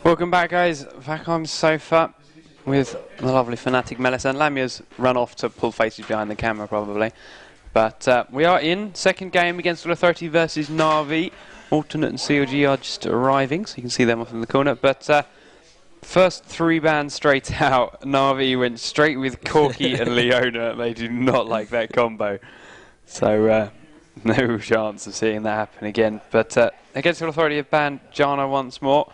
Welcome back, guys. Back on sofa with the lovely Fnatic Melis, and Lamia's run off to pull faces behind the camera probably. But we are in second game against Authority versus Na'Vi. Alternate and COG are just arriving, so you can see them off in the corner. But first three bans straight out. Na'Vi went straight with Corky and Leona. They do not like that combo. So no chance of seeing that happen again. But against Authority have banned Janna once more.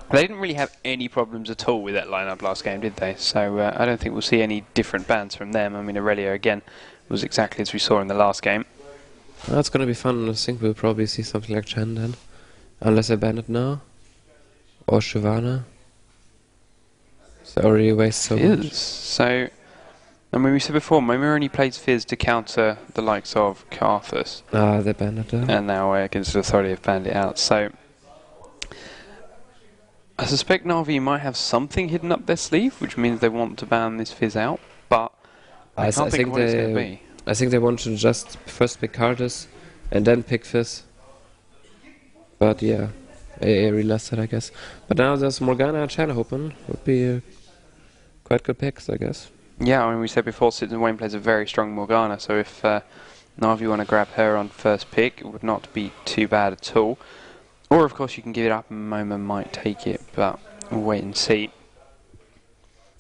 They didn't really have any problems at all with that lineup last game, did they? So I don't think we'll see any different bans from them. I mean, Aurelia, again, was exactly as we saw in the last game. That's going to be fun. I think we'll probably see something like Chen then. Unless I ban it now. Or Shyvana. So already waste so much. So, I mean, we said before, Mimir only plays Fizz to counter the likes of Karthus. Ah, they banned it though. And now against the Authority have banned it out. So I suspect Na'Vi might have something hidden up their sleeve, which means they want to ban this Fizz out, but I can't think what it's going to be. I think they want to just first pick Karthus and then pick Fizz. But yeah, aAa realized that, I guess. But now there's Morgana and China open. Would be quite good picks, I guess. Yeah, I mean, we said before, Citizen Wayne plays a very strong Morgana, so if Na'Vi want to grab her on first pick, it would not be too bad at all. Or, of course, you can give it up and Momo might take it, but we'll wait and see.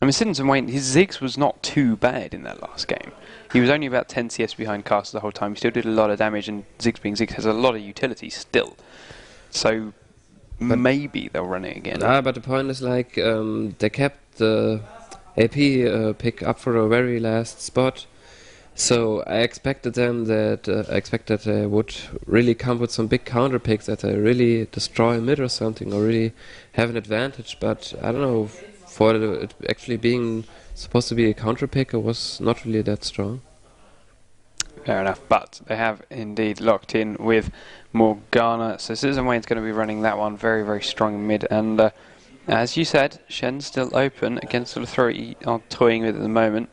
I mean, Citizen Wayne, his Ziggs was not too bad in that last game. He was only about 10 CS behind Cast the whole time. He still did a lot of damage, and Ziggs being Ziggs has a lot of utility still. So but maybe they'll run it again. But the point is, like, they kept the AP pick up for a very last spot. So I expected them that they would really come with some big counter picks, that they really destroy mid or something, or really have an advantage. But I don't know, for it actually being supposed to be a counter pick, it was not really that strong. Fair enough, but they have indeed locked in with Morgana. So Citizen Wayne's going to be running that one very, very strong mid. And as you said, Shen's still open against the Authority are toying with at the moment.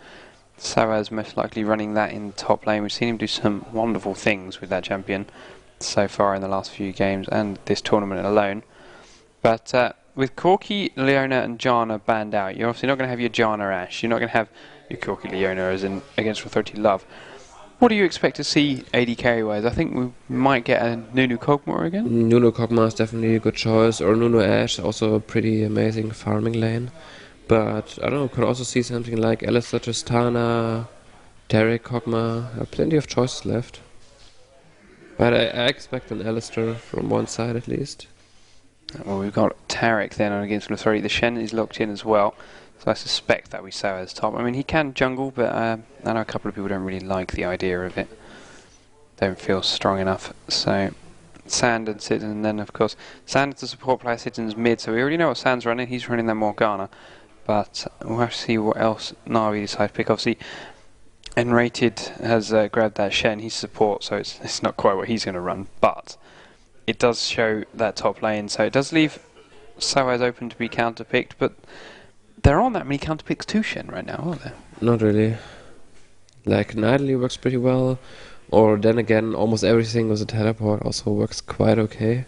Sawaz most likely running that in top lane. We've seen him do some wonderful things with that champion so far in the last few games and this tournament alone. But with Corky, Leona and Janna banned out, you're obviously not going to have your Janna Ashe. You're not going to have your Corky Leona as in against Authority Love. What do you expect to see AD carry-wise? I think we might get a Nunu Kog'Maw again. Nunu Kog'Maw is definitely a good choice, or Nunu Ashe, also a pretty amazing farming lane. But, I don't know, could also see something like Alistar Tristana, Taric Kog'Maw, plenty of choices left. But I expect an Alistar from one side at least. Well, we've got Taric then against Authority. The Shen is locked in as well, so I suspect that we saw as top. I mean, he can jungle, but I know a couple of people don't really like the idea of it. Don't feel strong enough. So, Sand and Citizen, and then of course, Sand is the support player, Citizen's mid, so we already know what Sand's running. He's running that Morgana. But we'll have to see what else Na'Vi decides to pick. Obviously, Enrated has grabbed that Shen. He's support, so it's not quite what he's going to run. But it does show that top lane, so it does leave Sawaz open to be counter-picked. But there aren't that many counter-picks to Shen right now, are there? Not really. Like, Nightly works pretty well. Or then again, almost everything with a teleport also works quite okay.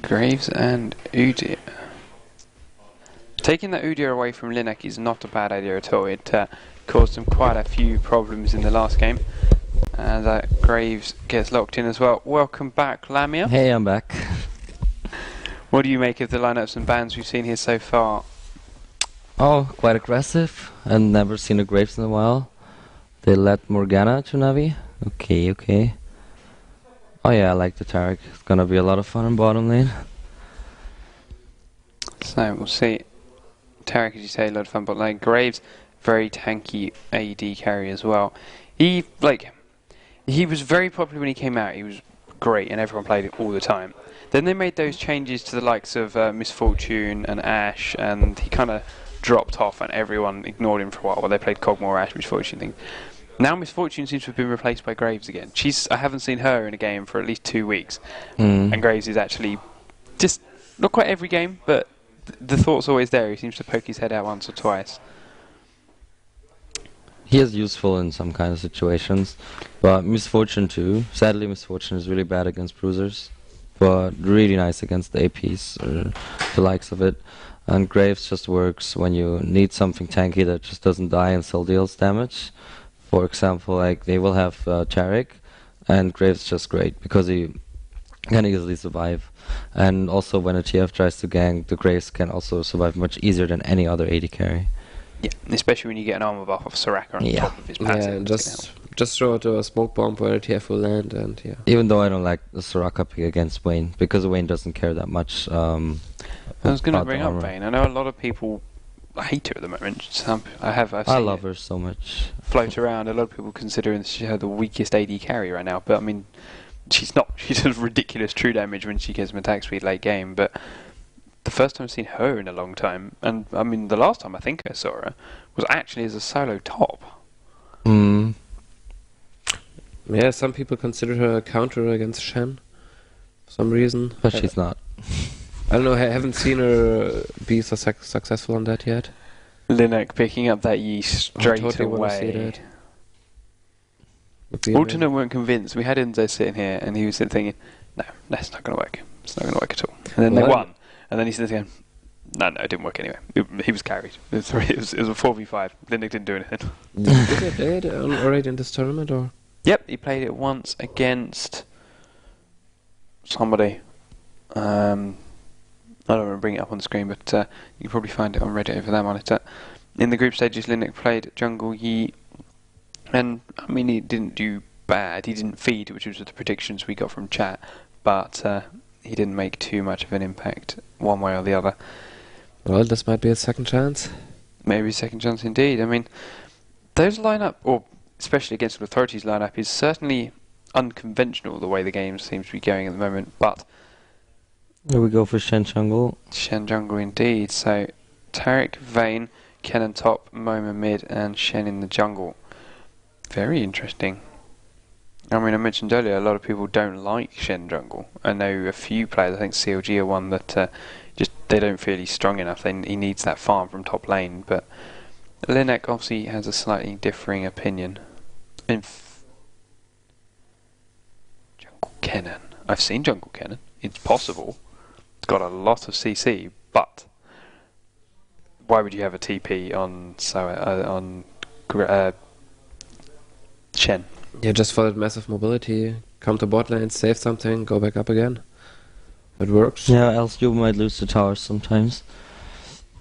Graves and Udyr. Taking that Udyr away from Linek is not a bad idea at all. It caused him quite a few problems in the last game. And Graves gets locked in as well. Welcome back, Lamia. Hey, I'm back. What do you make of the lineups and bans we've seen here so far? Oh, quite aggressive. I've never seen a Graves in a while. They let Morgana to Navi. Okay. Oh yeah, I like the Taric. It's gonna be a lot of fun in bottom lane. So we'll see. Taric, as you say, a lot of fun, but like Graves, very tanky AD carry as well. He was very popular when he came out. He was great, and everyone played it all the time. Then they made those changes to the likes of Misfortune and Ashe, and he kind of dropped off, and everyone ignored him for a while. Well, they played Kog'Maw, Ashe, Misfortune thing. Now Misfortune seems to have been replaced by Graves again. I haven't seen her in a game for at least 2 weeks. And Graves is actually just, not quite every game, but the thought's always there. He seems to poke his head out once or twice. He is useful in some kind of situations, but Misfortune too. Sadly, Misfortune is really bad against bruisers, but really nice against the APs, or the likes of it. And Graves just works when you need something tanky that just doesn't die and still deals damage. For example, like they will have Tarek, and Graves just great because he can easily survive. And also when a TF tries to gank, the Graves can also survive much easier than any other AD carry. Yeah, especially when you get an armor buff of Soraka on top of his passive. Yeah, and just throw out a smoke bomb where TF will land, and yeah. Even though I don't like the Soraka pick against Wayne, because Wayne doesn't care that much. I was going to bring up Vayne. I know a lot of people hate her at the moment. I've seen I love her so much. Float around. A lot of people considering she's the weakest AD carry right now, but I mean, she's not. She does ridiculous true damage when she gets some attack speed late game, but the first time I've seen her in a long time, and I mean the last time I think I saw her was actually as a solo top. Yeah, some people consider her a counter against Shen for some reason. But she's not. I don't know, I haven't seen her be so successful on that yet. Linek picking up that Yi straight totally wanna see away. that. Alternate weren't convinced. We had Inzo sitting here and he was thinking, no, that's not going to work. It's not going to work at all. And then they won. And then he said again, no, it didn't work anyway. He was carried. It was a 4v5. Linek didn't do anything. Did they play it already in this tournament, or? Yep, he played it once against somebody. I don't want to bring it up on the screen, but you can probably find it on Reddit over that monitor. In the group stages, Linek played jungle Yi, and I mean he didn't do bad. He didn't feed, which was the predictions we got from chat, but he didn't make too much of an impact one way or the other. Well, this might be a second chance. Maybe a second chance indeed. I mean, those lineup, or especially against the Authorities lineup, is certainly unconventional the way the game seems to be going at the moment, but Here we go for Shen jungle. Shen jungle indeed. So Tarek, Vayne, Kennen top, Moma mid, and Shen in the jungle. Very interesting. I mean, I mentioned earlier, a lot of people don't like Shen jungle. I know a few players, I think CLG are one that just they don't feel he's strong enough. He needs that farm from top lane, but Linek obviously has a slightly differing opinion. Jungle Kennen. I've seen Jungle Kennen. It's possible. It's got a lot of CC, but why would you have a TP on Shen? Yeah, just for that massive mobility. Come to bot lane, save something, go back up again. It works. Yeah, else you might lose the towers sometimes.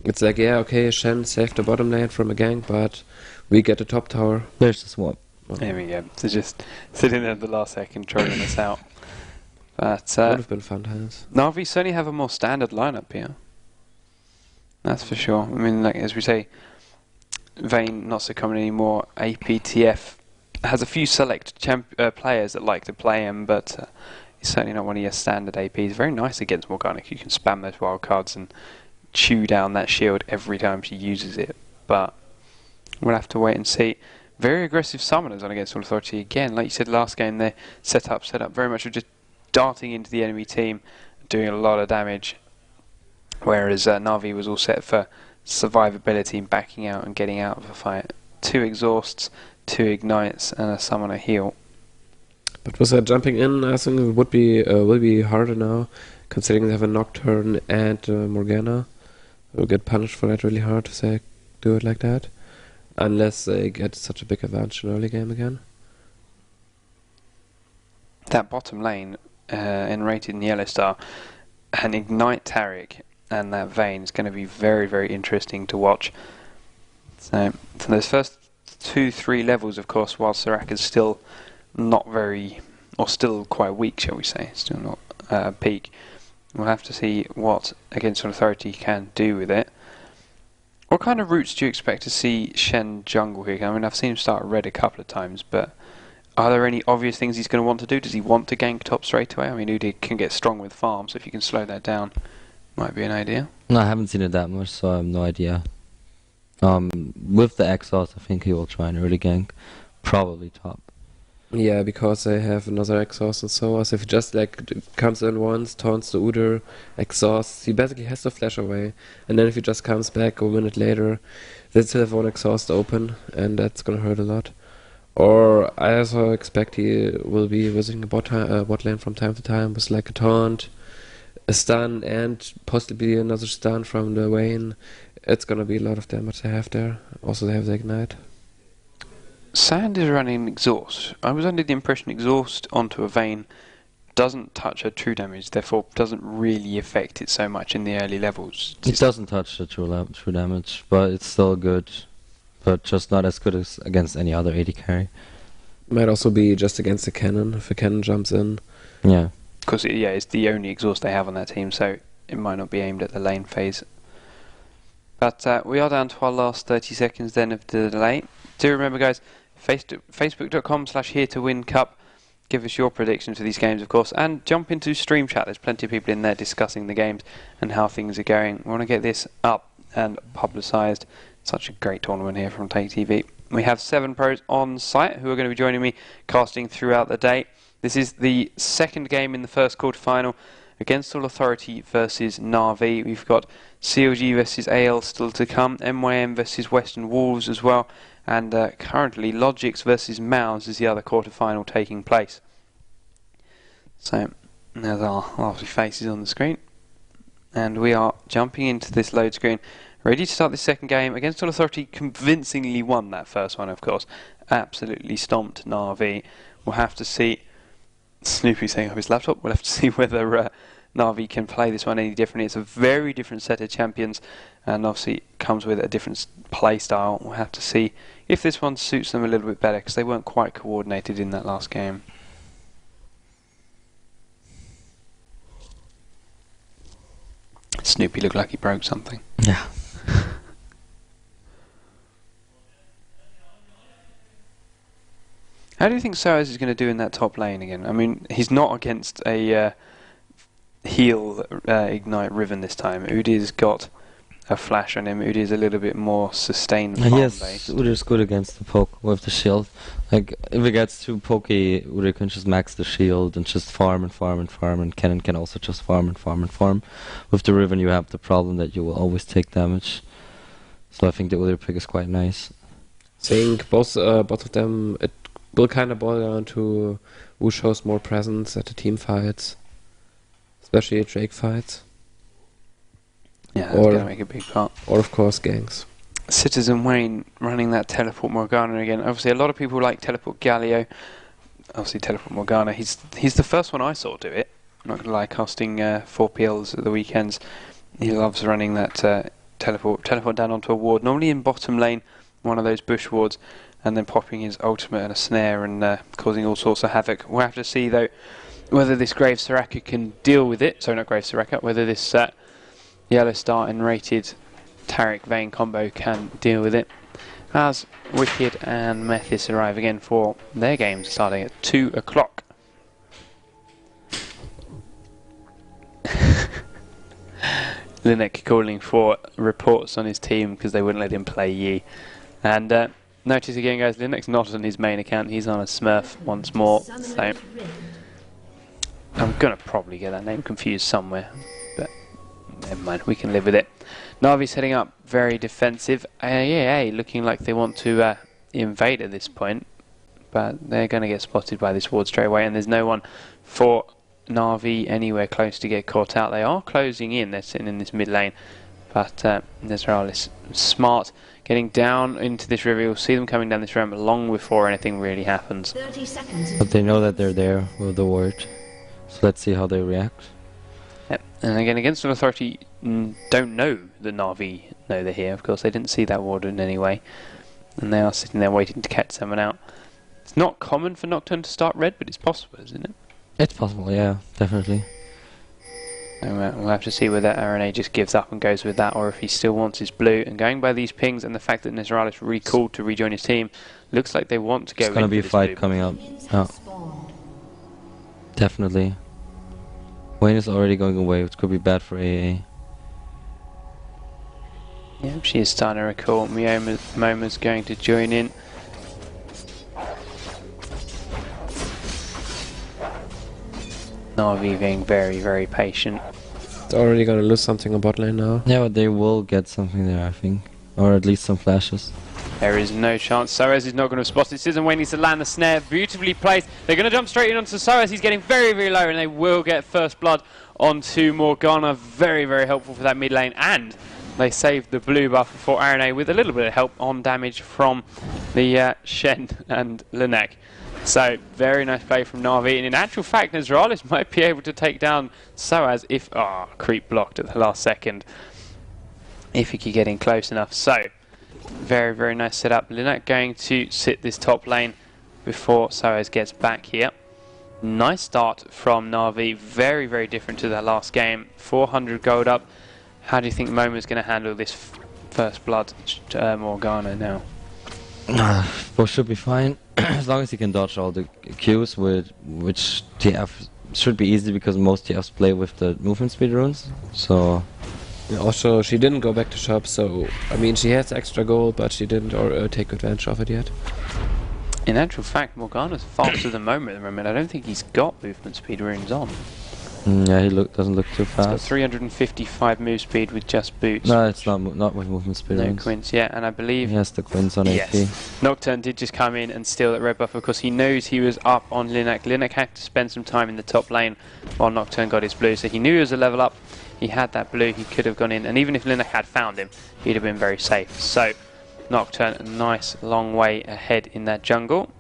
It's like, yeah, okay, Shen saved the bottom lane from a gank, but we get the top tower. There's the swap. There we go. So just sitting there at the last second, trolling us out. But Would have been fun times. Na'Vi certainly have a more standard lineup here. That's for sure. I mean, like as we say, Vayne not so common anymore. APTF has a few select players that like to play him, but he's certainly not one of your standard APs. Very nice against Morgana. You can spam those wild cards and chew down that shield every time she uses it. But we'll have to wait and see. Very aggressive summoners on against All Authority again. Like you said last game, they set up very much of just darting into the enemy team, doing a lot of damage. Whereas Na'Vi was all set for survivability and backing out and getting out of a fight. 2 exhausts, 2 ignites, and a summoner heal. But with that jumping in, I think it will be harder now, considering they have a Nocturne and Morgana. They'll get punished for that really hard if they do it like that. Unless they get such a big advantage in early game again. That bottom lane, rated in Yellow Star, and Ignite Taric and that Vayne is going to be very, very interesting to watch. So for those first 2-3 levels, of course, while Soraka's still not very, or still quite weak, shall we say, still not at a peak, we'll have to see what Against All Authority can do with it. What kind of routes do you expect to see Shen jungle here? I mean, I've seen him start red a couple of times, but are there any obvious things he's going to want to do? Does he want to gank top straight away? I mean, Udyr can get strong with farm, so if you can slow that down, might be an idea. No, I haven't seen it that much, so I have no idea. With the exhaust, I think he will try an early gank, probably top. Yeah, because they have another exhaust and so on. So if he just like comes in once, taunts the Udyr, exhausts, he basically has to flash away. And then if he just comes back a minute later, they still have one exhaust open, and that's gonna hurt a lot. Or I also expect he will be visiting a bot lane from time to time with like a taunt, a stun, and possibly another stun from the Vayne. It's gonna be a lot of damage they have there. Also they have the ignite. Sand is running exhaust. I was under the impression exhaust onto a Vayne doesn't touch her true damage, therefore doesn't really affect it so much in the early levels. It doesn't touch the true damage, but it's still good. But just not as good as against any other AD carry. Might also be just against the cannon, if a cannon jumps in. Yeah. Because it's the only exhaust they have on that team, so it might not be aimed at the lane phase. But we are down to our last 30 seconds then of the delay. Do remember, guys, facebook.com/HearToWin Cup. Give us your predictions for these games, of course, and jump into stream chat. There's plenty of people in there discussing the games and how things are going. We want to get this up and publicised. Such a great tournament here from Take TV. We have 7 pros on site who are going to be joining me casting throughout the day. This is the second game in the first quarter-final against All Authority versus Na'Vi. We've got CLG versus AL still to come, MYM versus Western Wolves as well, and currently Logix versus Mouse is the other quarter-final taking place. So there's our lovely faces on the screen, and we are jumping into this load screen, ready to start the second game. Against All Authority convincingly won that first one, of course. Absolutely stomped Na'Vi. We'll have to see. Snoopy saying off his laptop. We'll have to see whether Na'Vi can play this one any differently. It's a very different set of champions, and obviously it comes with a different play style. We'll have to see if this one suits them a little bit better, because they weren't quite coordinated in that last game. Snoopy looked like he broke something. Yeah. How do you think Soaz is going to do in that top lane again? I mean, he's not against a heal Ignite Riven this time. Udy's got a flash on him. Udy's a little bit more sustained farm Yes, based. Udyr's good against the poke with the shield. Like, if it gets too pokey, Udyr can just max the shield and just farm and farm and farm, and Cannon can also just farm and farm and farm. With the Riven, you have the problem that you will always take damage. So I think the Udyr pick is quite nice. I think both of them, it will kind of boil down to who shows more presence at the team fights, especially at Drake fights. Yeah, that's going to make a big part. Or of course ganks. Citizen Wayne running that Teleport Morgana again. Obviously a lot of people like Teleport Galio. Obviously Teleport Morgana. He's the first one I saw do it. I'm not going to lie, casting 4PLs at the weekends. He loves running that teleport down onto a ward, normally in bottom lane, one of those bush wards, and then popping his ultimate and a snare and causing all sorts of havoc. We'll have to see though whether this Grave Soraka can deal with it. Sorry, not Grave Soraka, whether this Yellow Star and rated Taric Vayne combo can deal with it. As Wicked and Methis arrive again for their games starting at 2 o'clock. Linek calling for reports on his team because they wouldn't let him play Yi. And notice again, guys, Linek's not on his main account. He's on a Smurf once more. So I'm going to probably get that name confused somewhere. But never mind, we can live with it. Na'Vi's heading up very defensive. aAa looking like they want to invade at this point. But they're going to get spotted by this ward straight away. And there's no one for Na'Vi anywhere close to get caught out. They are closing in. They're sitting in this mid lane. But Nezreal smart, getting down into this river. You'll see them coming down this ramp long before anything really happens. 30 seconds. But they know that they're there with the ward. So let's see how they react. Yep. And again, against an authority, don't know that Na'Vi know they're here. Of course, they didn't see that ward in any way. And they are sitting there waiting to catch someone out. It's not common for Nocturne to start red, but it's possible, isn't it? It's possible, yeah, definitely. And we'll have to see whether RNA just gives up and goes with that, or if he still wants his blue. And going by these pings and the fact that Nezreal recalled to rejoin his team, looks like they want to go. It's going to be a fight blue. coming up. Oh. Definitely. Wayne is already going away, which could be bad for aAa. Yeah, she is starting to recall. Moma's going to join in. Na'Vi being very, very patient. It's already gonna lose something on bot lane now. Yeah, but they will get something there, I think. Or at least some flashes. There is no chance. Soaz is not going to spot it. Citizen Wayne needs to land the snare. Beautifully placed. They're going to jump straight in onto Soaz. He's getting very, very low, and they will get first blood onto Morgana. Very, very helpful for that mid lane. And they saved the blue buff for aAa with a little bit of help on damage from the Shen and Linek. So, very nice play from Na'Vi. And in actual fact, Nazralis might be able to take down Soaz if... creep blocked at the last second. If he could get in close enough. So, very, very nice setup. Linek going to sit this top lane before Soaz gets back here. Nice start from Na'Vi. Very, very different to their last game. 400 gold up. How do you think Moma's going to handle this first blood Morgana now? Both should be fine. As long as he can dodge all the Qs, which TF should be easy because most TFs play with the movement speed runes. So... Also, she didn't go back to shop, so I mean, she has extra gold, but she didn't take advantage of it yet. In actual fact, Morgana's faster than Moma at the moment. I don't think he's got movement speed runes on. Yeah, he doesn't look too He's got fast. 355 move speed with just boots. No, it's not with movement speed. No runes. quints, yeah, and I believe... He has the quints on AP. Nocturne did just come in and steal that red buff because he knows he was up on Linek. Linek had to spend some time in the top lane while Nocturne got his blue, so he knew he was a level up. He had that blue, he could have gone in, and even if Linek had found him, he'd have been very safe. So, Nocturne, a nice long way ahead in that jungle.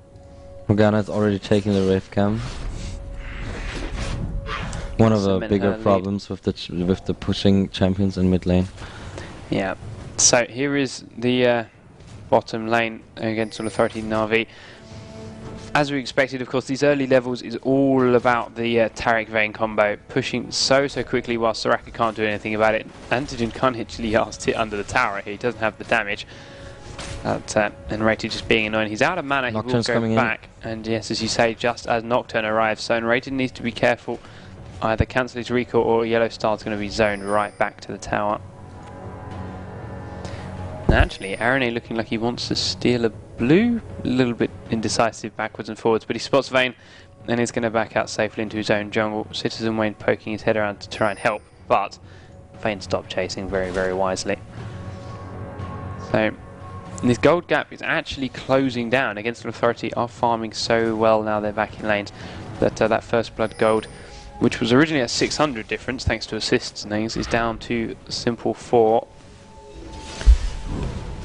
Morgana's already taking the Wraith Cam. One of the bigger problems with the pushing champions in mid lane. Yeah. So here is the bottom lane against Authority Na'Vi. As we expected, of course, these early levels is all about the Taric Vayne combo, pushing so quickly while Soraka can't do anything about it. Antigen can't actually ask hit under the tower here, he doesn't have the damage. And Rated just being annoying. He's out of mana, Nocturne's he will go back. in. And yes, as you say, just as Nocturne arrives, so Rated needs to be careful. Either cancel his recall or Yellow Star's going to be zoned right back to the tower. And actually, aAa looking like he wants to steal a blue. A little bit indecisive backwards and forwards, but he spots Vayne and is going to back out safely into his own jungle. Citizen Wayne poking his head around to try and help, but Vayne stopped chasing very, very wisely. So, this gold gap is actually closing down. Against Authority are farming so well now they're back in lanes that that first blood gold, which was originally a 600 difference thanks to assists and things, is down to simple 4.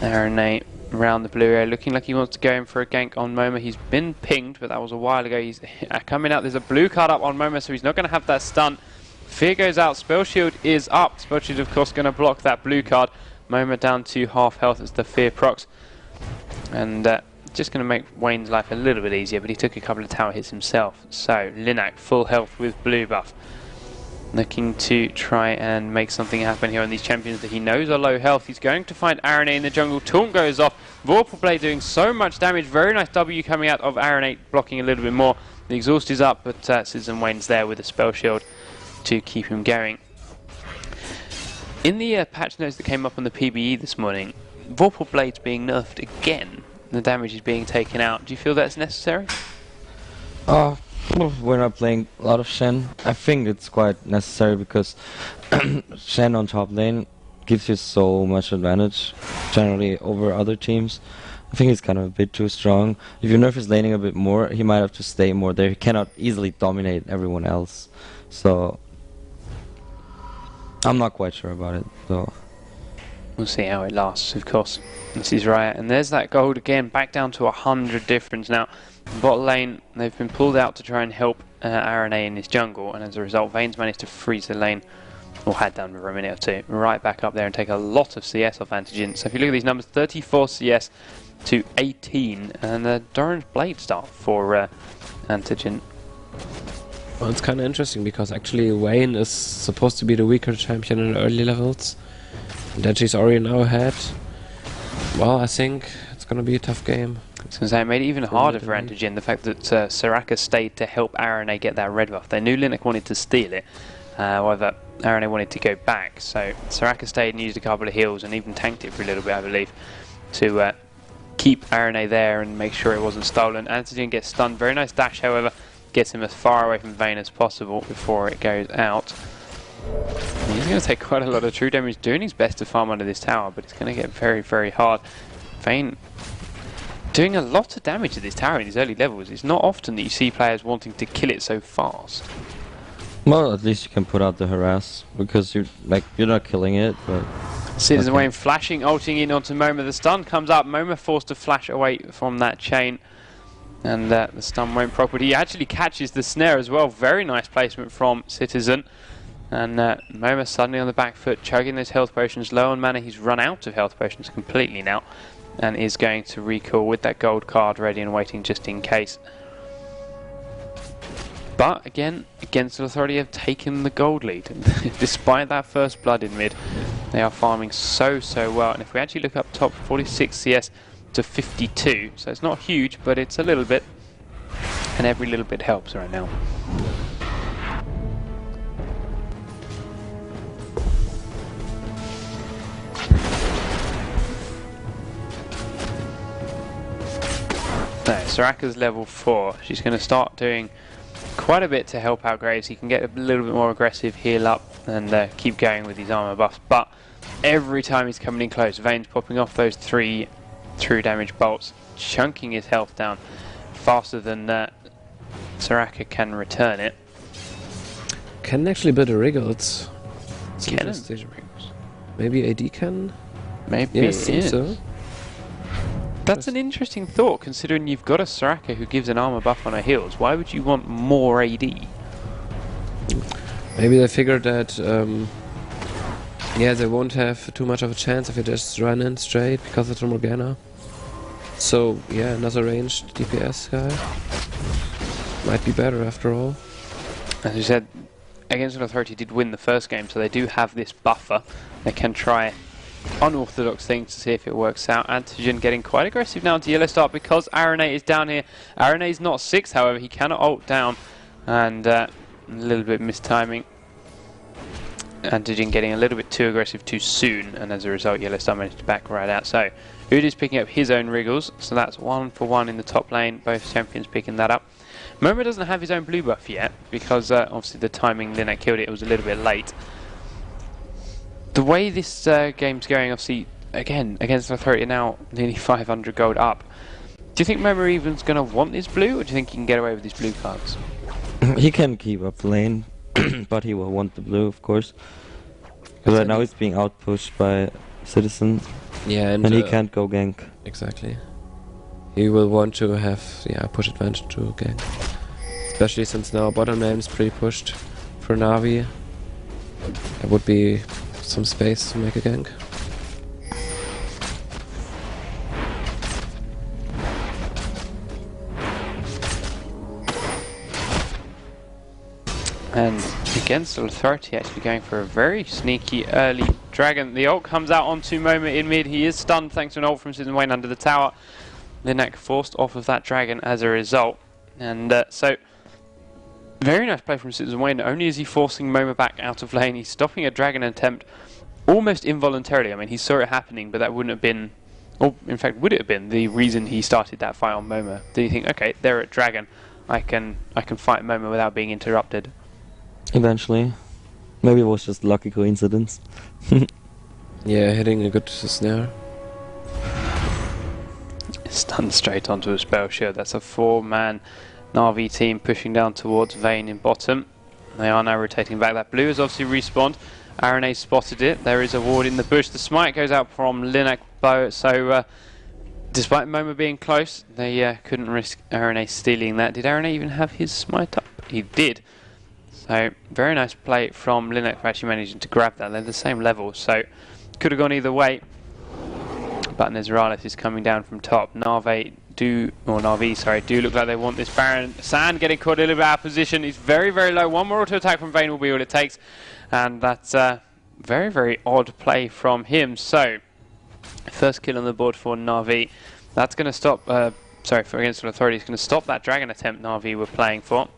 aAa around the blue area, looking like he wants to go in for a gank on Moma. He's been pinged, but that was a while ago. He's coming out. There's a blue card up on Moma, so he's not going to have that stun. Fear goes out. Spell Shield is up. Spell Shield, of course, going to block that blue card. Moma down to half health as the Fear procs. And just going to make Wayne's life a little bit easier, but he took a couple of tower hits himself. So, Linek, full health with blue buff. Looking to try and make something happen here on these champions that he knows are low health. He's going to find aAa in the jungle. Taunt goes off. Vorpal Blade doing so much damage. Very nice W coming out of aAa, blocking a little bit more. The exhaust is up, but Citizen Wayne's there with a spell shield to keep him going. In the patch notes that came up on the PBE this morning, Vorpal Blade's being nerfed again. The damage is being taken out. Do you feel that's necessary? We're not playing a lot of Shen. I think it's quite necessary because Shen on top lane gives you so much advantage generally over other teams. I think he's kind of a bit too strong. If you nerf his laning a bit more, he might have to stay more there. He cannot easily dominate everyone else. So I'm not quite sure about it though. We'll see how it lasts, of course. This is Riot, and there's that gold again, back down to 100 difference now. Bot lane, they've been pulled out to try and help aAa in his jungle, and as a result, Vayne's managed to freeze the lane, or had done for a minute or two, right back up there and take a lot of CS off Antigen. So if you look at these numbers, 34 CS to 18, and the Doran's Blade start for Antigen. Well, it's kind of interesting because actually Vayne is supposed to be the weaker champion in the early levels. And that she's already now ahead. Well, I think it's going to be a tough game. I was going to say, it made it even harder for Antigen, the fact that Soraka stayed to help aAa get that red buff. They knew Linek wanted to steal it, however, aAa wanted to go back. So Soraka stayed and used a couple of heals and even tanked it for a little bit, I believe, to keep aAa there and make sure it wasn't stolen. Antigen gets stunned. Very nice dash, however. gets him as far away from Vayne as possible before it goes out. And he's going to take quite a lot of true damage, doing his best to farm under this tower, but it's going to get very, very hard. Vayne doing a lot of damage to this tower in his early levels. It's not often that you see players wanting to kill it so fast. Well, at least you can put out the harass, because you're not killing it, but... Citizen Wayne flashing, ulting in onto Moma. The stun comes up. Moma forced to flash away from that chain. And the stun won't proc, but he actually catches the snare as well. Very nice placement from Citizen. And Moma suddenly on the back foot, chugging those health potions. Low on mana, he's run out of health potions completely now. And is going to recall with that gold card ready and waiting just in case. But again, Against Authority have taken the gold lead. Despite that first blood in mid, they are farming so well. And if we actually look up top, 46 CS to 52. So it's not huge, but it's a little bit. And every little bit helps right now. No, Soraka's level 4. She's going to start doing quite a bit to help out Graves. He can get a little bit more aggressive, heal up, and keep going with his armor buffs. But every time he's coming in close, Vayne's popping off those 3 true damage bolts, chunking his health down faster than Soraka can return it. Can actually build a Wriggles. Can Maybe AD can? Maybe Yeah, it I think is. so. That's an interesting thought, considering you've got a Soraka who gives an armor buff on her heals. Why would you want more AD? Maybe they figured that yeah, they won't have too much of a chance if they just run in straight because of the Morgana. So yeah, another ranged DPS guy might be better after all. As you said, Against Authority did win the first game, so they do have this buffer. They can try unorthodox things to see if it works out. Antigen getting quite aggressive now to yellow start because aAa is down here. aAa is not 6, however, he cannot ult down, and a little bit mistiming. Antigen getting a little bit too aggressive too soon, and as a result yellow star managed to back right out. So Udy's picking up his own Wriggles, so that's 1 for 1 in the top lane, both champions picking that up. Moma doesn't have his own blue buff yet because obviously the timing Lynette killed it was a little bit late. The way this game's going, obviously, again, Against Authority now nearly 500 gold up. Do you think Moma even's going to want this blue, or do you think he can get away with these blue cards? He can keep up the lane, but he will want the blue, of course. Because right now he's being outpushed by Citizen, Yeah, and he can't go gank. Exactly. He will want to have push advantage to gank. Especially since now bottom lane is pretty pushed for Na'Vi. There would be some space to make a gank. And Against Authority actually going for a very sneaky early dragon. The ult comes out onto Moma in mid. He is stunned thanks to an ult from Citizen Wayne under the tower. Lynette forced off of that dragon as a result. And so, very nice play from Citizen Wayne. Not only is he forcing Moma back out of lane, he's stopping a dragon attempt almost involuntarily. I mean, he saw it happening, but that wouldn't have been, or in fact, would it have been the reason he started that fight on Moma? Did he think, okay, they're at dragon, I can fight Moma without being interrupted? Eventually. Maybe it was just lucky coincidence. Yeah, hitting a good snare. Stunned straight onto a spell shield. That's a 4-man Na'Vi team pushing down towards Vayne in bottom. They are now rotating back. That blue has obviously respawned. aAa spotted it. There is a ward in the bush. The smite goes out from Lynette bow. So despite Moma being close, they couldn't risk aAa stealing that. Did aAa even have his smite up? He did. So very nice play from Lynette for actually managing to grab that. They're the same level, so could have gone either way. But Nezralis is coming down from top. Na'Vi do look like they want this Baron. Sand getting caught a little bit out of position. He's very, very low. One more auto attack from Vayne will be all it takes. And that's a very, very odd play from him. So, first kill on the board for Na'Vi. That's going to stop, for Against Authority, it's going to stop that dragon attempt Na'Vi were playing for.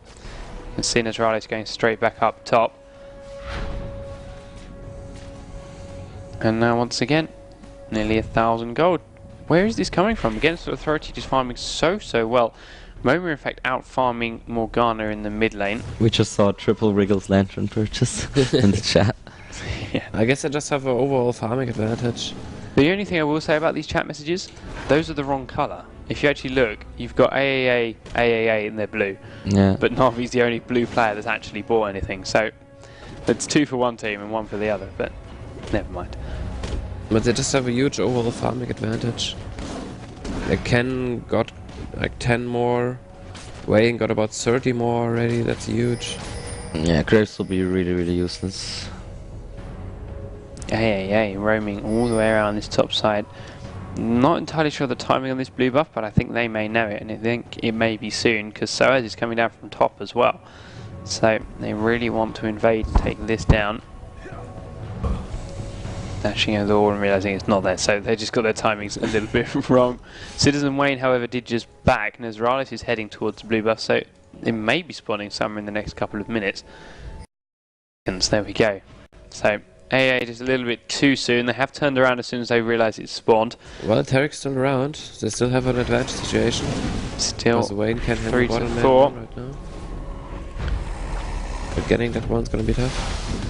You can see Nezralis going straight back up top. And now once again, nearly 1,000 gold. Where is this coming from? Against Authority just farming so well. Moma, in fact, out-farming Morgana in the mid lane. We just saw triple Wriggles Lantern purchase in the chat. Yeah. I guess I just have an overall farming advantage. The only thing I will say about these chat messages, those are the wrong colour. If you actually look, you've got aAa in their blue, Yeah. but Navi's the only blue player that's actually bought anything. So it's 2 for one team and 1 for the other, but never mind. But they just have a huge overall farming advantage. Ken got like 10 more, Wayne got about 30 more already, that's huge. Yeah, Graves will be really, really useless. aAa roaming all the way around this top side. Not entirely sure the timing on this blue buff, but I think they may know it, and I think it may be soon, because Soaz is coming down from top as well. So they really want to invade and take this down. Dashing over the wall and realising it's not there, so they just got their timings a little bit wrong. Citizen Wayne, however, did just back. Nezralis is heading towards the blue buff, so it may be spawning somewhere in the next couple of minutes. And there we go. So aAa just a little bit too soon. They have turned around as soon as they realise it's spawned. Well, Tarek's still around. They still have an advantage situation. Still Because Wayne can handle 3 to bottom lane 4. right now. But getting that one's gonna be tough.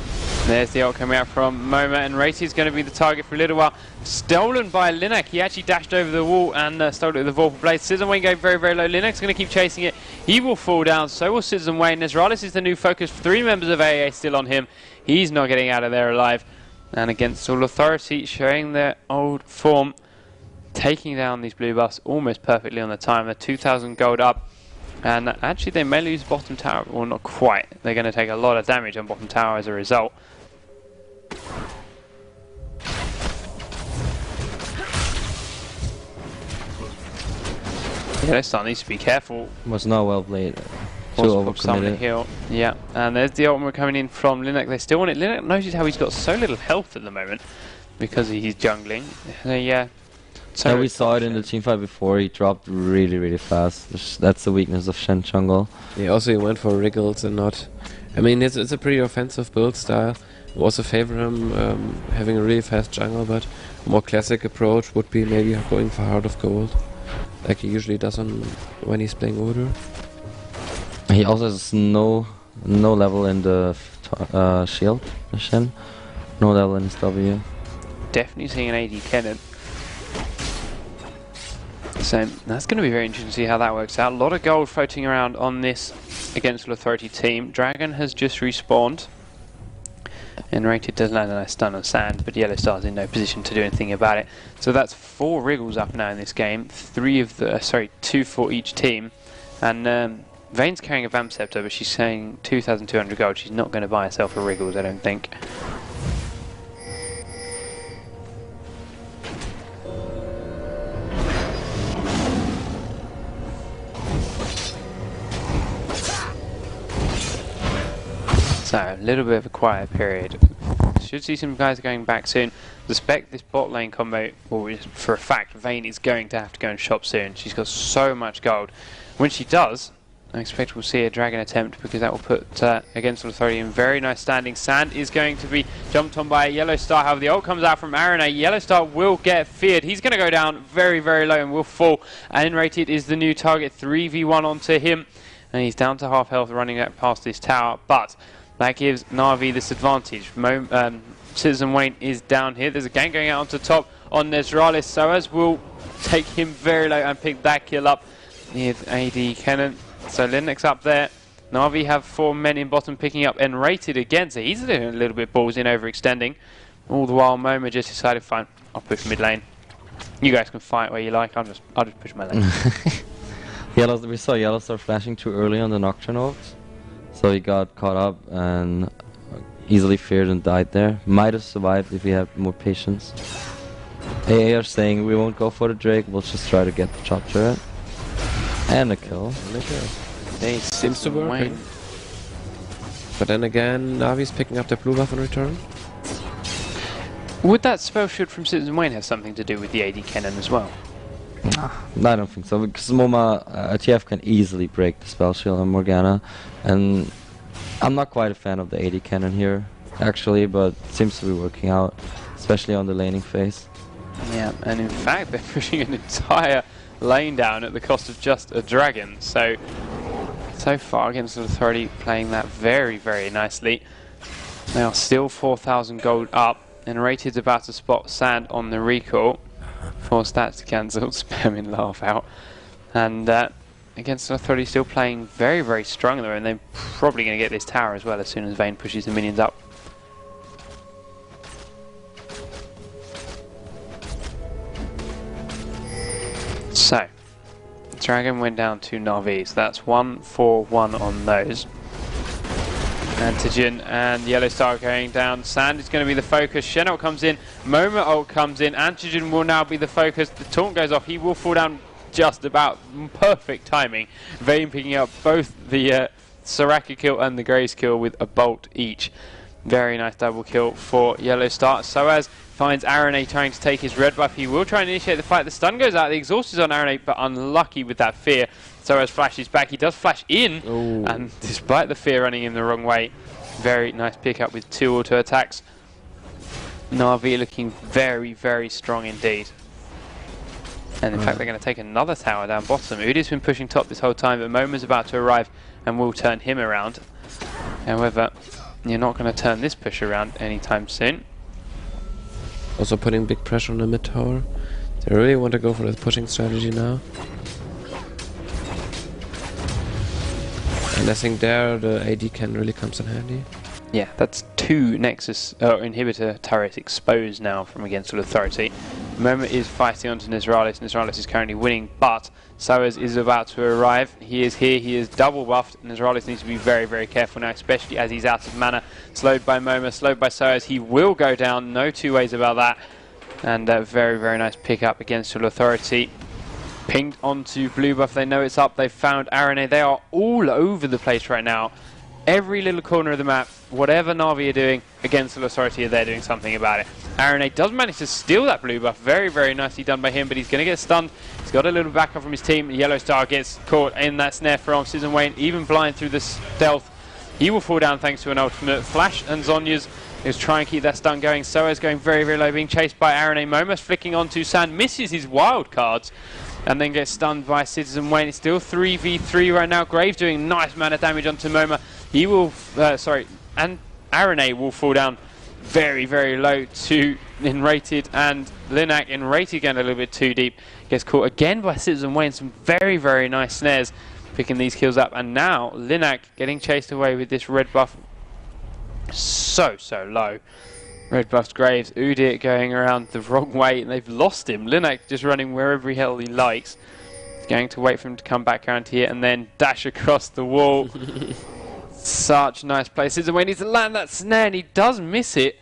There's the ult coming out from Moma, and Racy is going to be the target for a little while. Stolen by Linek. He actually dashed over the wall and stole it with the Vorpal Blade. Citizen Wayne going very, very low. Linek's going to keep chasing it. He will fall down. So will Citizen Wayne. Nezralis is the new focus. 3 members of aAa still on him. He's not getting out of there alive. And against all authority, showing their old form, taking down these blue buffs almost perfectly on the time. They're 2,000 gold up. And actually, they may lose bottom tower. Well, not quite. They're going to take a lot of damage on bottom tower as a result. Yellowstar needs to be careful. Was not well played. Too Overcommitted. overcommitted. Yeah, and there's the ultimate coming in from Linek. They still want it. Linek notice how he's got so little health at the moment because he's jungling. Yeah. So Yeah, we saw it in the teamfight before. He dropped really, really fast. That's the weakness of Shen jungle. Yeah, also he went for Wriggles and not... I mean, it's a pretty offensive build style. We also favor him having a really fast jungle, but a more classic approach would be maybe going for Heart of Gold, like he usually does when he's playing Order. He also has no level in the shield, the Shen. No level in his W. Definitely seeing an AD cannon. So that's going to be very interesting to see how that works out. A lot of gold floating around on this against the authority team. Dragon has just respawned. And Rated does land a nice stun on Sand, but Yellowstar's in no position to do anything about it. So that's 4 Wriggles up now in this game. 2 for each team. And Vayne's carrying a Vamp Scepter, but she's saying 2,200 gold. She's not going to buy herself a Wriggles, I don't think. So, a little bit of a quiet period. Should see some guys going back soon. Suspect this bot lane combo, or for a fact, Vayne is going to have to go and shop soon. She's got so much gold. When she does, I expect we'll see a dragon attempt, because that will put against authority in very nice standing. Sand is going to be jumped on by a Yellowstar. However, the ult comes out from aAa. Yellowstar will get feared. He's going to go down very, very low and will fall. And Rated is the new target. 3v1 onto him. And he's down to half health running past this tower. But that gives Na'Vi this advantage. Citizen Wayne is down here. There's a gank going out onto top on Nezralis. Soaz will take him very low and pick that kill up with AD Cannon. So Linux up there. Na'Vi have 4 men in bottom picking up and Rated again. So he's a little bit balls in, overextending. All the while Moma just decided, fine, I'll push mid lane. You guys can fight where you like. I'll just push my lane. We saw Yellowstar flashing too early on the Nocturne ult. So he got caught up and easily feared and died there. Might have survived if he had more patience. aAa are saying we won't go for the Drake, we'll just try to get the chop turret. And a kill. They Seems to work. But then again, Navi's picking up the blue buff in return. Would that spell shield from Citizen Wayne have something to do with the AD Cannon as well? I don't think so, because Moma TF can easily break the spell shield on Morgana, and I'm not quite a fan of the AD cannon here, actually, but it seems to be working out, especially on the laning phase. Yeah, and in fact they're pushing an entire lane down at the cost of just a dragon. So far against Authority playing that very, very nicely. They are still 4,000 gold up, and Rated's about to spot Sand on the recall. 4 stats to cancel, spamming laugh out. And against Authority still playing very, very strong though, and they're probably going to get this tower as well as soon as Vayne pushes the minions up. So, Dragon went down to Na'Vi, so that's 1-4-1 on those. Antigen and Yellow Star going down. Sand is going to be the focus. Shenheiser comes in. Moma ult comes in. Antigen will now be the focus. The taunt goes off. He will fall down just about. Perfect timing. Vayne picking up both the Soraka kill and the Graves kill with a bolt each. Very nice double kill for Yellow Star. Soaz finds aAA trying to take his red buff. He will try and initiate the fight. The stun goes out. The exhaust is on aAA, but unlucky with that fear. Soaz flashes back. He does flash in, and despite the fear running in the wrong way, very nice pickup with 2 auto attacks. Na'Vi looking very, very strong indeed. And in fact, they're going to take another tower down bottom. Udi's been pushing top this whole time, but Moma's about to arrive and will turn him around. However, you're not going to turn this push around anytime soon. Also putting big pressure on the mid tower. They really want to go for the pushing strategy now. And I think there the AD can really comes in handy. Yeah, that's 2 Nexus inhibitor turrets exposed now from against Authority. Moma is fighting onto Nizralis. Nizralis is currently winning, but Soaz is about to arrive. He is here, he is double buffed. Nizralis needs to be very, very careful now, especially as he's out of mana. Slowed by Moma, slowed by Soaz. He will go down, no 2 ways about that. And a very, very nice pickup against Authority. Pinged onto blue buff, they know it's up, they've found aAA. They are all over the place right now. Every little corner of the map, whatever Na'Vi are doing against the Authority, they're doing something about it. aAA does manage to steal that blue buff, very, very nicely done by him, but he's going to get stunned. He's got a little backup from his team. Yellow Star gets caught in that snare from Citizen Wayne, even blind through the stealth. He will fall down thanks to an ultimate. Flash and Zhonya's is trying to keep that stun going. Soaz going very, very low, being chased by aAA. Momas flicking onto Sand, misses his wild cards, and then gets stunned by Citizen Wayne. It's still 3v3 right now. Graves doing nice amount of damage onto Moma. He will, and aAA will fall down very, very low to Enrated, and Linac Enrated again a little bit too deep. Gets caught again by Citizen Wayne. Some very, very nice snares picking these kills up. And now Linac getting chased away with this red buff so low. Red buffs Graves, Udit going around the wrong way, and they've lost him. Linac just running wherever the hell he likes. He's going to wait for him to come back around here and then dash across the wall. Such nice play. Citizen Wayne needs to land that snare, and he does miss it.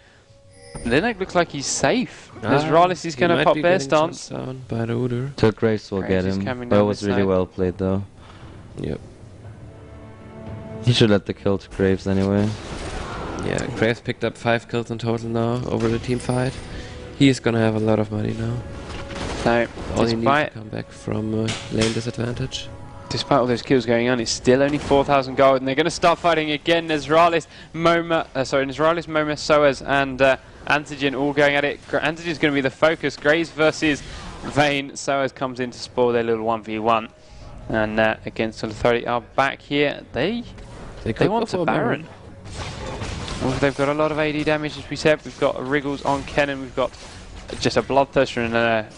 Linac looks like he's safe. Nizralis is going to pop their stance. By the Udyr. So Graves will get him. That was really well played though. Yep. He should let the kill to Graves anyway. Yeah, Graves picked up 5 kills in total now over the team fight. He is gonna have a lot of money now. So, all he needs to come back from lane disadvantage. Despite all those kills going on, it's still only 4,000 gold, and they're going to start fighting again. Nizralis, Moma, Soaz, and Antigen all going at it. Antigen's going to be the focus. Graves versus Vayne. Soaz comes in to spoil their little 1v1, and against Authority are back here. They want to Baron. Well, they've got a lot of AD damage, as we said. We've got Wriggles on Kennen. We've got just a Bloodthirster and a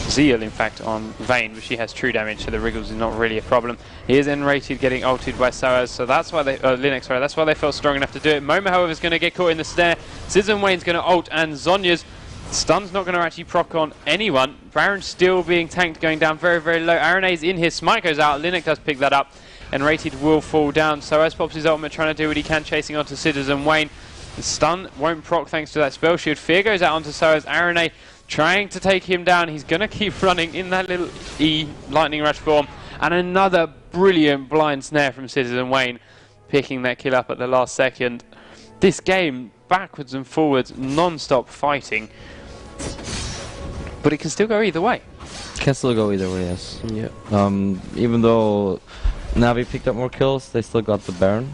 Zeal, in fact, on Vayne, but she has true damage, so the Wriggles is not really a problem. Here's Enrated getting ulted by Soaz, so that's why they, Linux, sorry, that's why they felt strong enough to do it. Moma, however, is going to get caught in the snare. Citizen Wayne's going to ult, and Zhonya's stun's not going to actually proc on anyone. Baron still being tanked, going down very, very low. aAA's in here, Smite goes out, Linux does pick that up, and Rated will fall down. Soaz pops his ultimate, trying to do what he can, chasing onto Citizen Wayne. The stun won't proc thanks to that spell shield. Fear goes out onto Soaz. aAA trying to take him down. He's going to keep running in that little E lightning rush form. And another brilliant blind snare from Citizen Wayne, picking that kill up at the last second. This game, backwards and forwards, non-stop fighting. But it can still go either way. Can still go either way, yes. Yeah. Even though Na'Vi picked up more kills, they still got the Baron.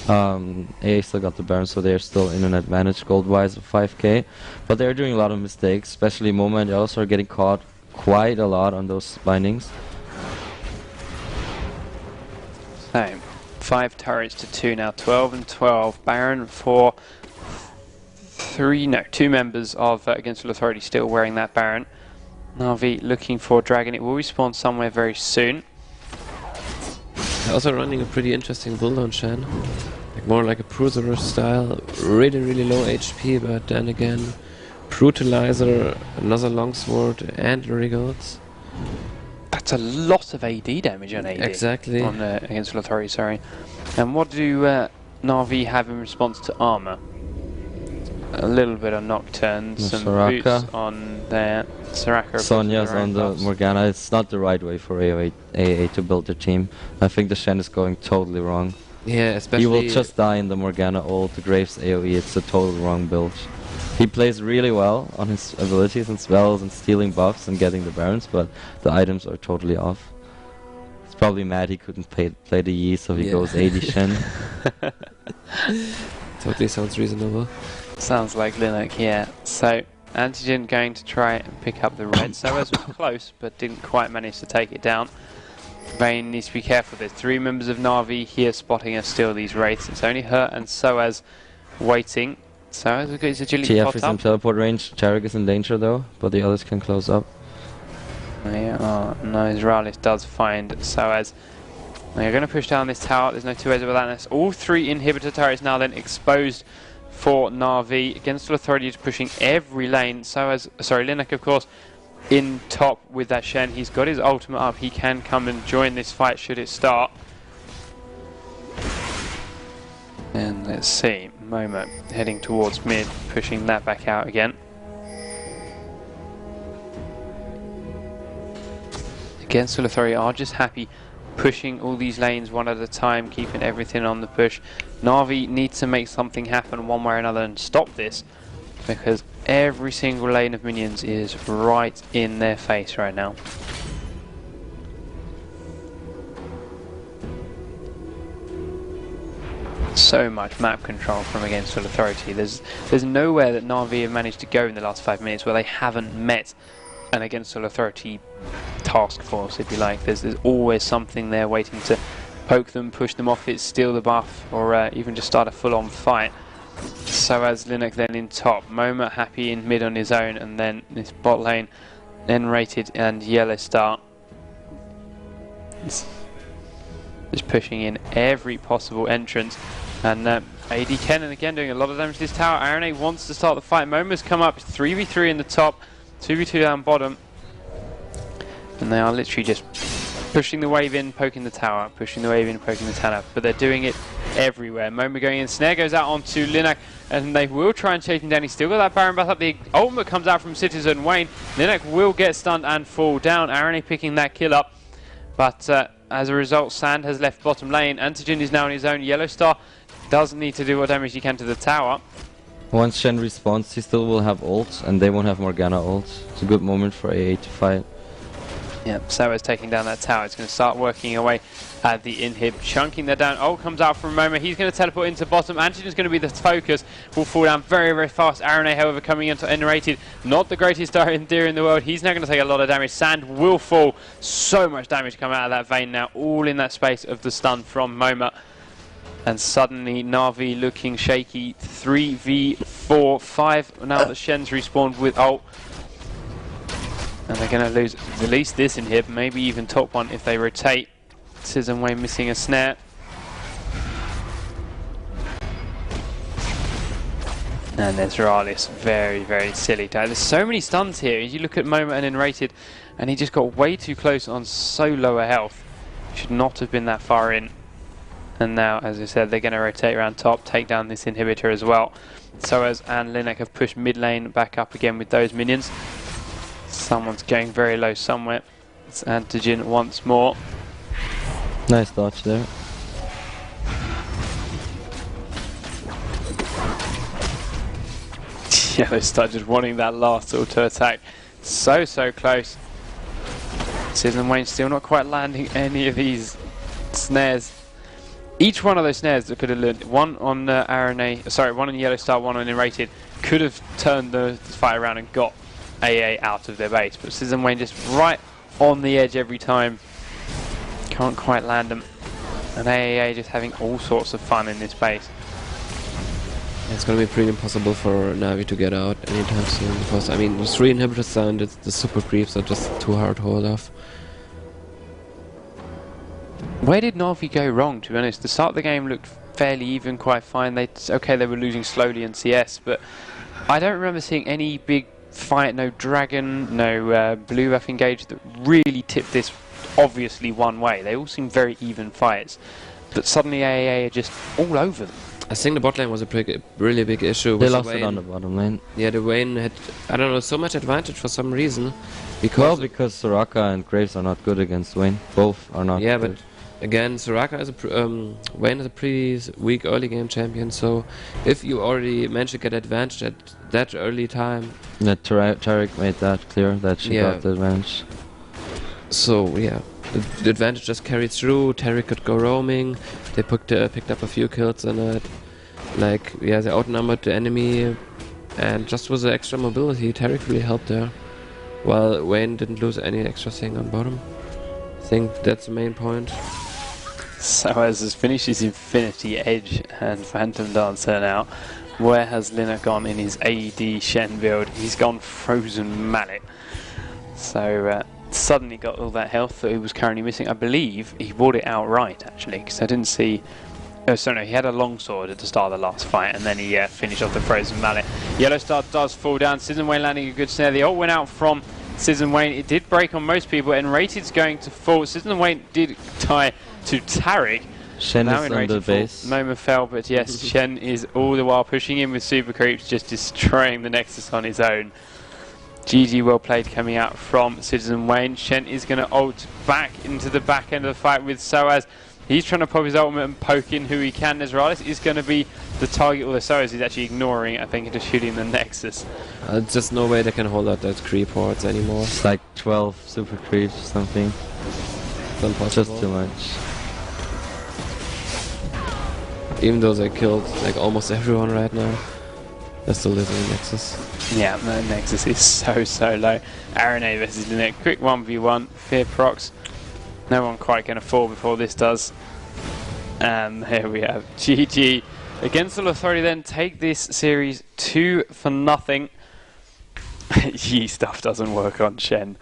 aAA still got the Baron, so they're still in an advantage gold-wise of 5k. But they're doing a lot of mistakes, especially Moma and Yellow are getting caught quite a lot on those bindings. So, 5 turrets to 2 now, 12 and 12. Baron for 2 members of Against All Authority still wearing that Baron. Na'Vi looking for Dragon. It will respawn somewhere very soon. Also running a pretty interesting build on Shen. Like more like a Bruiser style, really low HP, but then again, Brutalizer, another longsword, and Regalds. That's a lot of AD damage on AD. Exactly. On Against All Authority, sorry. And what do Na'Vi have in response to armor? A little bit of Nocturne, some Soraka. boots on there. Soraka. Sonya's on the Morgana. It's not the right way for aAa to build their team. I think the Shen is going totally wrong. Yeah, especially... He will just die in the Morgana ult, the Graves AoE. It's a total wrong build. He plays really well on his abilities and spells and stealing buffs and getting the Barons, but the items are totally off. He's probably mad he couldn't play the Yi, so he goes AD Shen. Totally sounds reasonable. Sounds like Linux, yeah. So, Antigen going to try and pick up the red. Soaz was close, but didn't quite manage to take it down. Vayne needs to be careful. There's 3 members of Na'Vi here spotting us steal these wraiths. It's only her and Soaz waiting. Soaz will get his agility TF pot is up. in teleport range. Tarek is in danger though, but the others can close up. Yeah, oh, no, Israelis does find Soaz. They're going to push down this tower. There's no 2 ways about that. All 3 inhibitor turrets now then exposed for Na'Vi. Against All Authority is pushing every lane. Linux, of course, in top with that Shen. He's got his ultimate up. He can come and join this fight should it start. And let's see, Momo heading towards mid, pushing that back out again. Against All Authority are just happy pushing all these lanes one at a time, keeping everything on the push. Na'Vi needs to make something happen one way or another and stop this, because every single lane of minions is right in their face right now. So much map control from Against All Authority. There's nowhere that Na'Vi have managed to go in the last 5 minutes where they haven't met an Against All Authority task force, if you like. There's always something there waiting to poke them, push them off it, steal the buff, or even just start a full-on fight. So as Linux then in top, Momo happy in mid on his own, and then this bot lane, then Rated and Yellow Star. Just pushing in every possible entrance. And AD Kennen again doing a lot of damage to this tower. aAa wants to start the fight. Momo's come up, 3v3 in the top, 2v2 down bottom. And they are literally just pushing the wave in, poking the tower, pushing the wave in, poking the tower. But they're doing it everywhere. Momo going in, Snare goes out onto Linux, and they will try and chase him down. He's still got that Baron back up. The ultimate comes out from Citizen Wayne. Linux will get stunned and fall down. aAa picking that kill up. But as a result, Sand has left bottom lane. Antigen is now on his own. Yellow Star does need to do what damage he can to the tower. Once Shen respawns, he still will have ult, and they won't have Morgana ult. It's a good moment for aAa to fight. Yep, Soa's taking down that tower. It's going to start working away at the inhib, chunking that down. Ult comes out from Momo. He's going to teleport into bottom. Antigen's going to be the focus. Will fall down very fast. aAa, however, coming into Rated. Not the greatest in theory in the world. He's now going to take a lot of damage. Sand will fall. So much damage coming out of that Vayne now. All in that space of the stun from Momo. And suddenly Na'Vi looking shaky. 3v4, 5 now that Shen's respawned with ult. And they're going to lose at least this inhib, maybe even top one if they rotate. Citizen Wayne missing a snare. And there's Ralis, very silly. There's so many stuns here. You look at Momo and then Rated, and he just got way too close on so low a health. Should not have been that far in. And now, as I said, they're going to rotate around top, take down this inhibitor as well. Soaz and Linux have pushed mid lane back up again with those minions. Someone's going very low somewhere. It's Antigen once more. Nice dodge there. Yeah, they start just wanting that last auto attack. So close. Citizen Wayne still not quite landing any of these snares. Each one of those snares that could have learned, one on aAa, sorry, one on Yellow Star, one on Rated, could have turned the fight around and got aAa out of their base. But Citizen Wayne just right on the edge every time. Can't quite land them. And aAa just having all sorts of fun in this base. It's gonna be pretty impossible for Navi to get out anytime soon, because I mean the 3 inhibitors and the super creeps are just too hard to hold off. Where did Navi go wrong, to be honest? The start of the game looked fairly even, quite fine. They were losing slowly in CS, but I don't remember seeing any big fight, no dragon, no blue buff engage that really tipped this obviously one way. They all seem very even fights, but suddenly aAa are just all over them. I think the bot lane was a really big issue. They with lost Wayne. it on the bottom lane. Yeah, the Wayne had, I don't know, so much advantage for some reason. Because Soraka and Graves are not good against Wayne. Both are not. yeah, good. but again, Soraka is Wayne is a pretty weak early game champion. So if you already managed to get advantage at that early time, Yeah, Tarek made that clear that she Yeah. got the advantage. so yeah, the advantage just carried through. Terry could go roaming. They picked up a few kills in it. Like, yeah, they outnumbered the enemy, and just with the extra mobility, Tarek really helped there. While Wayne didn't lose any extra thing on bottom. I think that's the main point. So as has finished his Infinity Edge and Phantom Dancer now, where has Lina gone in his AD Shen build? He's gone Frozen Mallet. So suddenly got all that health that he was currently missing. I believe he bought it outright actually, because I didn't see. Oh, sorry, no, he had a longsword at the start of the last fight, and then he finished off the Frozen Mallet. Yellow Star does fall down. Citizen Wayne landing a good snare. The ult went out from Citizen Wayne. It did break on most people, and Rated's going to fall. Citizen Wayne did tie to Tarek. Shen Now is in on the Rated fall. base. Noma fell, but yes, Shen is all the while pushing in with super creeps, just destroying the Nexus on his own. GG, well played coming out from Citizen Wayne. Shen is going to ult back into the back end of the fight with Soaz. He's trying to pop his ultimate and poke in who he can. Nezralis is going to be the target, although Soaz is actually ignoring it, I think, and just shooting the Nexus. Just no way they can hold out those creep hordes anymore. It's like 12 super creeps or something. It's impossible. Just too much. Even though they killed like almost everyone right now, they're still losing the Nexus. Yeah, the Nexus is so low. aAa versus Lynette. Quick 1v1. Fear procs. No one quite going to fall before this does. And here we have GG. Against the Authority then take this series 2-0. Ye stuff doesn't work on Shen.